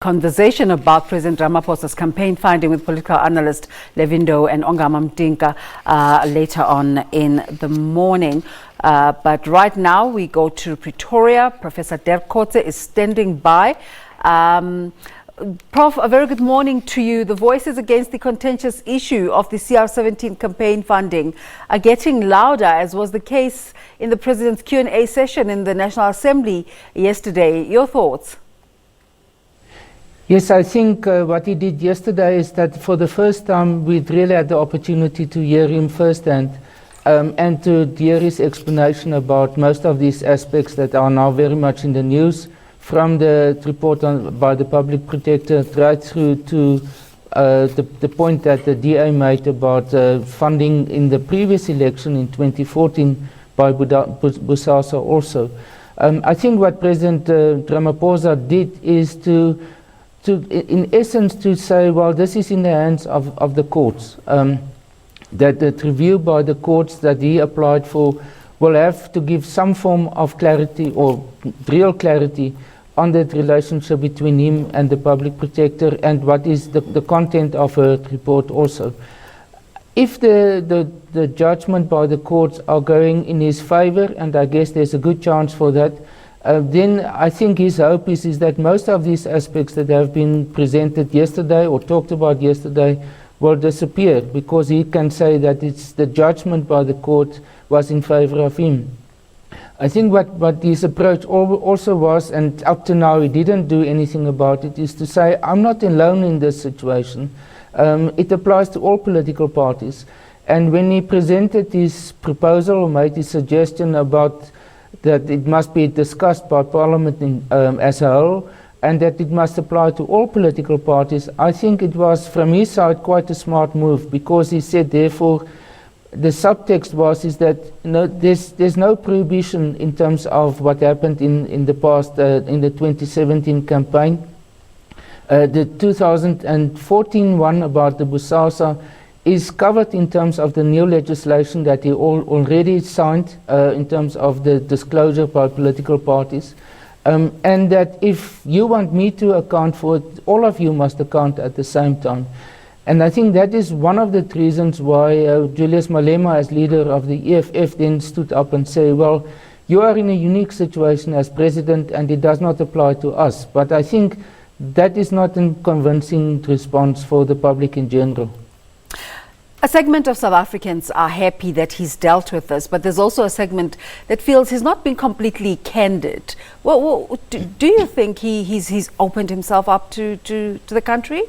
conversation about President Ramaphosa's campaign finding with political analyst Levindo and Ongama Mtinka later on in the morning. But right now we go to Pretoria. Professor Dirk Kotze is standing by. Prof, a very good morning to you. The voices against the contentious issue of the CR17 campaign funding are getting louder, as was the case in the President's Q A session in the National Assembly yesterday. Your thoughts? Yes, I think what he did yesterday is that for the first time we really had the opportunity to hear him firsthand and to hear his explanation about most of these aspects that are now very much in the news, from the report by the Public Protector right through to the point that the DA made about funding in the previous election in 2014 by Bosasa also. I think what President Ramaphosa did is to in essence to say, well, this is in the hands of the courts. That the review by the courts that he applied for will have to give some form of clarity or real clarity on that relationship between him and the Public Protector and what is the content of her report also. If the judgment by the courts are going in his favor, and I guess there's a good chance for that, then I think his hope is that most of these aspects that have been presented yesterday or talked about yesterday will disappear, because he can say that it's the judgment by the court was in favor of him. I think what his approach also was, and up to now he didn't do anything about it, is to say, I'm not alone in this situation. It applies to all political parties. And when he presented his proposal or made his suggestion about that it must be discussed by Parliament as a whole, and that it must apply to all political parties, I think it was from his side quite a smart move, because he said, therefore, the subtext is that there's no prohibition in terms of what happened in the past, in the 2017 campaign. The 2014 one about the Bosasa is covered in terms of the new legislation that he already signed in terms of the disclosure by political parties. And that if you want me to account for it, all of you must account at the same time. And I think that is one of the reasons why Julius Malema, as leader of the EFF, then stood up and said, well, you are in a unique situation as president and it does not apply to us. But I think that is not a convincing response for the public in general. A segment of South Africans are happy that he's dealt with this, but there's also a segment that feels he's not been completely candid. Well, do you think he's opened himself up to the country?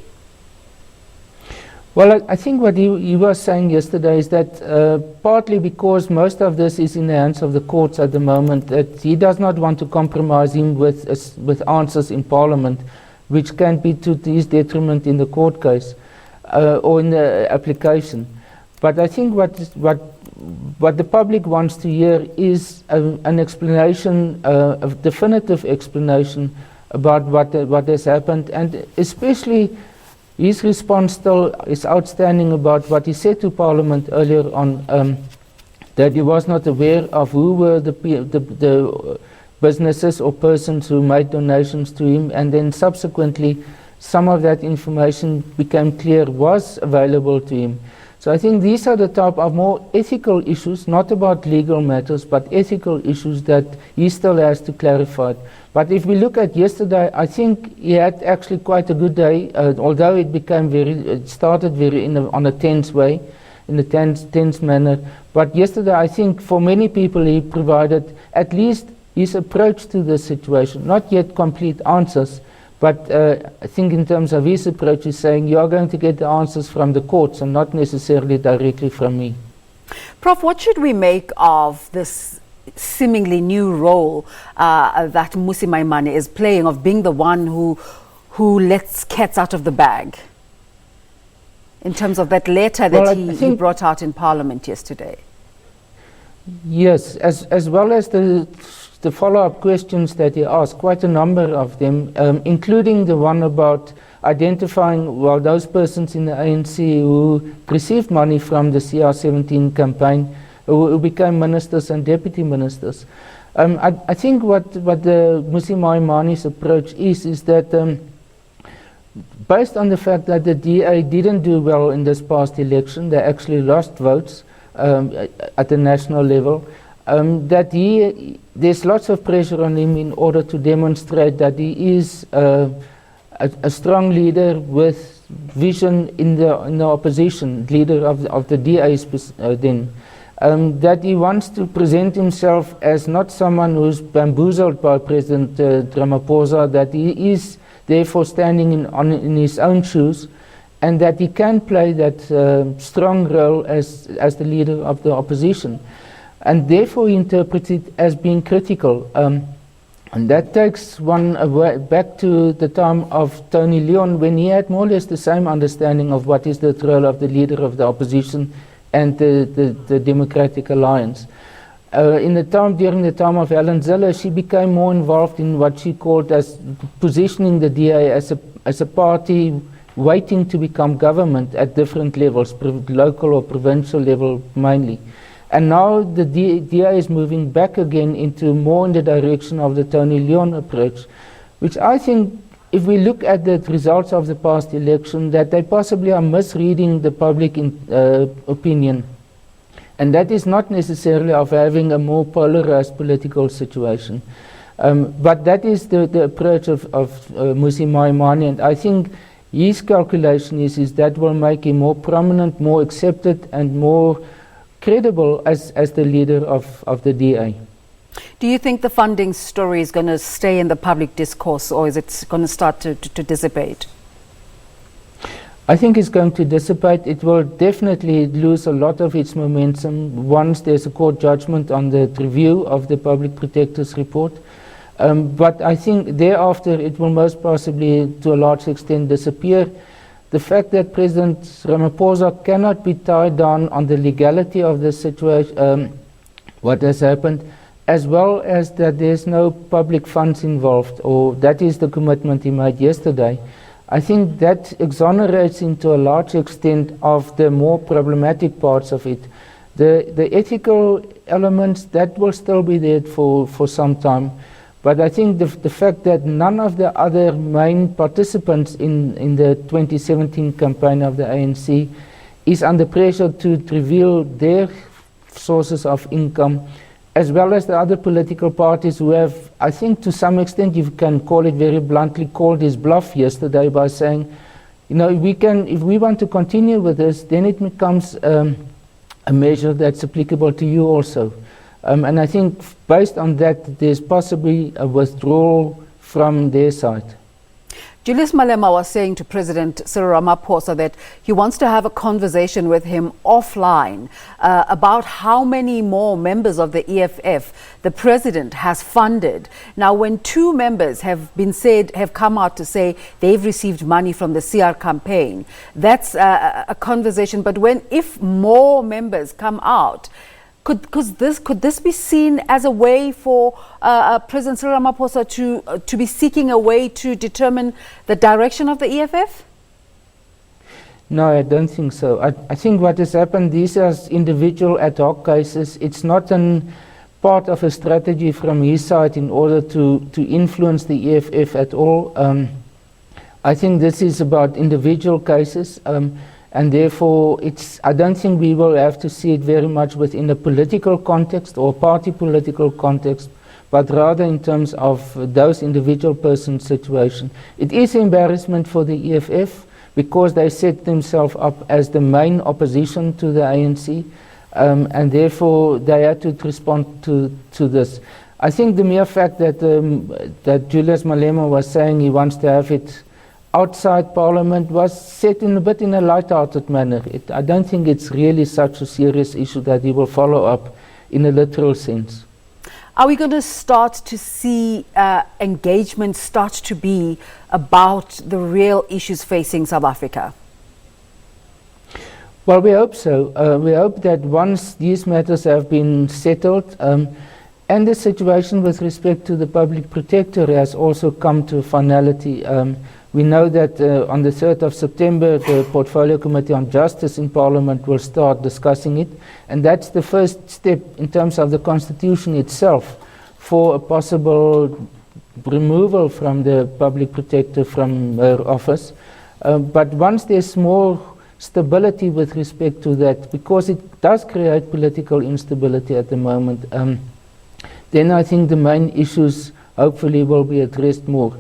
Well, I think what he was saying yesterday is that partly because most of this is in the hands of the courts at the moment, that he does not want to compromise him with answers in Parliament, which can be to his detriment in the court case. Or in the application. But I think what the public wants to hear is an explanation, a definitive explanation about what has happened, and especially his response still is outstanding about what he said to Parliament earlier on, that he was not aware of who were the businesses or persons who made donations to him, and then subsequently some of that information became clear was available to him. So I think these are the type of more ethical issues, not about legal matters, but ethical issues that he still has to clarify. But if we look at yesterday, I think he had actually quite a good day, although it started on a tense way, in a tense manner. But yesterday, I think for many people he provided at least his approach to the situation, not yet complete answers. But I think in terms of his approach, he's saying you are going to get the answers from the courts and not necessarily directly from me. Prof, what should we make of this seemingly new role that Mmusi Maimane is playing, of being the one who lets cats out of the bag, in terms of that letter that he brought out in Parliament yesterday? Yes, as well as the follow-up questions that he asked, quite a number of them, including the one about identifying, well, those persons in the ANC who received money from the CR17 campaign, who became ministers and deputy ministers. I think what the Mmusi Maimane's approach is that based on the fact that the DA didn't do well in this past election, they actually lost votes at the national level, that there's lots of pressure on him in order to demonstrate that he is a strong leader with vision in the opposition, leader of the DA then. That he wants to present himself as not someone who's bamboozled by President Ramaphosa, that he is therefore standing in his own shoes, and that he can play that strong role as the leader of the opposition. And therefore he interprets it as being critical. And that takes one back to the time of Tony Leon, when he had more or less the same understanding of what is the role of the leader of the opposition and the Democratic Alliance. During the time of Helen Zille, she became more involved in what she called as positioning the DA as a party waiting to become government at different levels, local or provincial level mainly. And now the DA is moving back again into more in the direction of the Tony Leon approach, which I think, if we look at the results of the past election, that they possibly are misreading the public opinion. And that is not necessarily of having a more polarized political situation. But that is the approach of Mmusi Maimane, and I think his calculation is that will make him more prominent, more accepted, and more credible as the leader of the DA. Do you think the funding story is going to stay in the public discourse, or is it going to start to dissipate? I think it's going to dissipate. It will definitely lose a lot of its momentum once there's a court judgment on the review of the Public Protector's report. But I think thereafter it will most possibly, to a large extent, disappear. The fact that President Ramaphosa cannot be tied down on the legality of the situation, what has happened, as well as that there's no public funds involved, or that is the commitment he made yesterday. I think that exonerates him to a large extent of the more problematic parts of it. The ethical elements, that will still be there for some time. But I think the fact that none of the other main participants in the 2017 campaign of the ANC is under pressure to reveal their sources of income, as well as the other political parties who have, I think to some extent, you can call it very bluntly, called his bluff yesterday by saying, you know, if we want to continue with this, then it becomes a measure that's applicable to you also. And I think based on that, there's possibly a withdrawal from their side. Julius Malema was saying to President Cyril Ramaphosa that he wants to have a conversation with him offline about how many more members of the EFF the president has funded. Now, when two members have come out to say they've received money from the CR campaign, that's a conversation. But if more members come out, could this be seen as a way for President Cyril Ramaphosa to be seeking a way to determine the direction of the EFF? No, I don't think so. I think what has happened, these are individual ad hoc cases. It's not part of a strategy from his side in order to influence the EFF at all. I think this is about individual cases. And therefore, I don't think we will have to see it very much within a political context or party political context, but rather in terms of those individual persons' situation. It is embarrassment for the EFF because they set themselves up as the main opposition to the ANC, and therefore they had to respond to this. I think the mere fact that Julius Malema was saying he wants to have it outside Parliament was set in a light-hearted manner. I don't think it's really such a serious issue that he will follow up in a literal sense. Are we going to start to see engagement start to be about the real issues facing South Africa? Well, we hope so. We hope that once these matters have been settled, and the situation with respect to the Public Protector has also come to finality. We know that on the 3rd of September, the Portfolio Committee on Justice in Parliament will start discussing it. And that's the first step in terms of the Constitution itself for a possible removal from the public protector from her office. But once there's more stability with respect to that, because it does create political instability at the moment, then I think the main issues hopefully will be addressed more.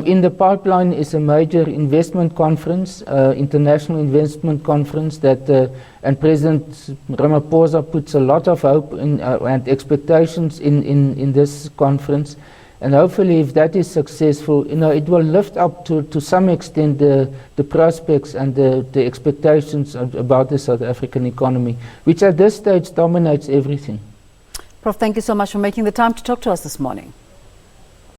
In the pipeline is a major investment conference, international investment conference that, and President Ramaphosa puts a lot of hope in, and expectations in this conference. And hopefully if that is successful, it will lift up to some extent the prospects and the expectations about the South African economy, which at this stage dominates everything. Prof, thank you so much for making the time to talk to us this morning.